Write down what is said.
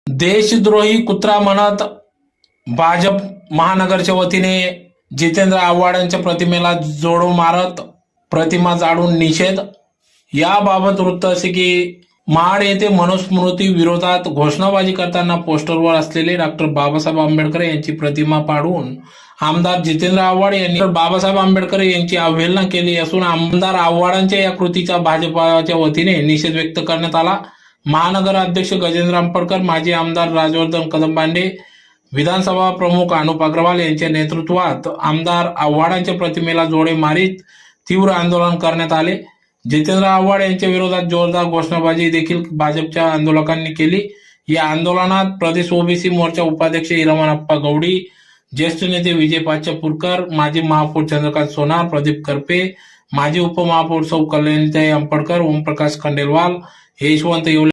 देशद्रोही कुत्रा म्हणत भाजप महानगरच्या वतीने जितेंद्र आव्हाडांच्या प्रतिमेला जोडो मारत प्रतिमा जाळून निषेध। याबाबत वृत्त असे की महाड येथे मनुस्मृती विरोधात घोषणाबाजी करताना पोस्टरवर असलेले डॉक्टर बाबासाहेब आंबेडकर यांची प्रतिमा पाडून आमदार जितेंद्र आव्हाड यांनी बाबासाहेब आंबेडकर यांची अवहेलना केली असून आमदार आव्हाडांच्या या कृतीचा भाजपाच्या वतीने निषेध व्यक्त करण्यात आला। महानगर अध्यक्ष गजेंद्र अंपडकर, माजी आमदार राजवर्धन कदमबांडे, विधानसभा प्रमुख अनुप अग्रवाल यांच्या नेतृत्वात आमदार आव्हाडांच्या प्रतिमेला जोडे मारीत तीव्र आंदोलन करण्यात आले। जितेंद्र आव्हाड यांच्या विरोधात जोरदार घोषणाबाजी देखील भाजपच्या आंदोलकांनी केली। या आंदोलनात प्रदेश ओबीसी मोर्चा उपाध्यक्ष हिरामनप्पा गौडी, ज्येष्ठ नेते विजय पाचापूरकर, माजी महापौर चंद्रकांत सोनार, प्रदीप करपे, माजी उपमहापौर सौ कल्याणीताई अंपडकर, ओमप्रकाश खंडेलवाल, यशवंत येवले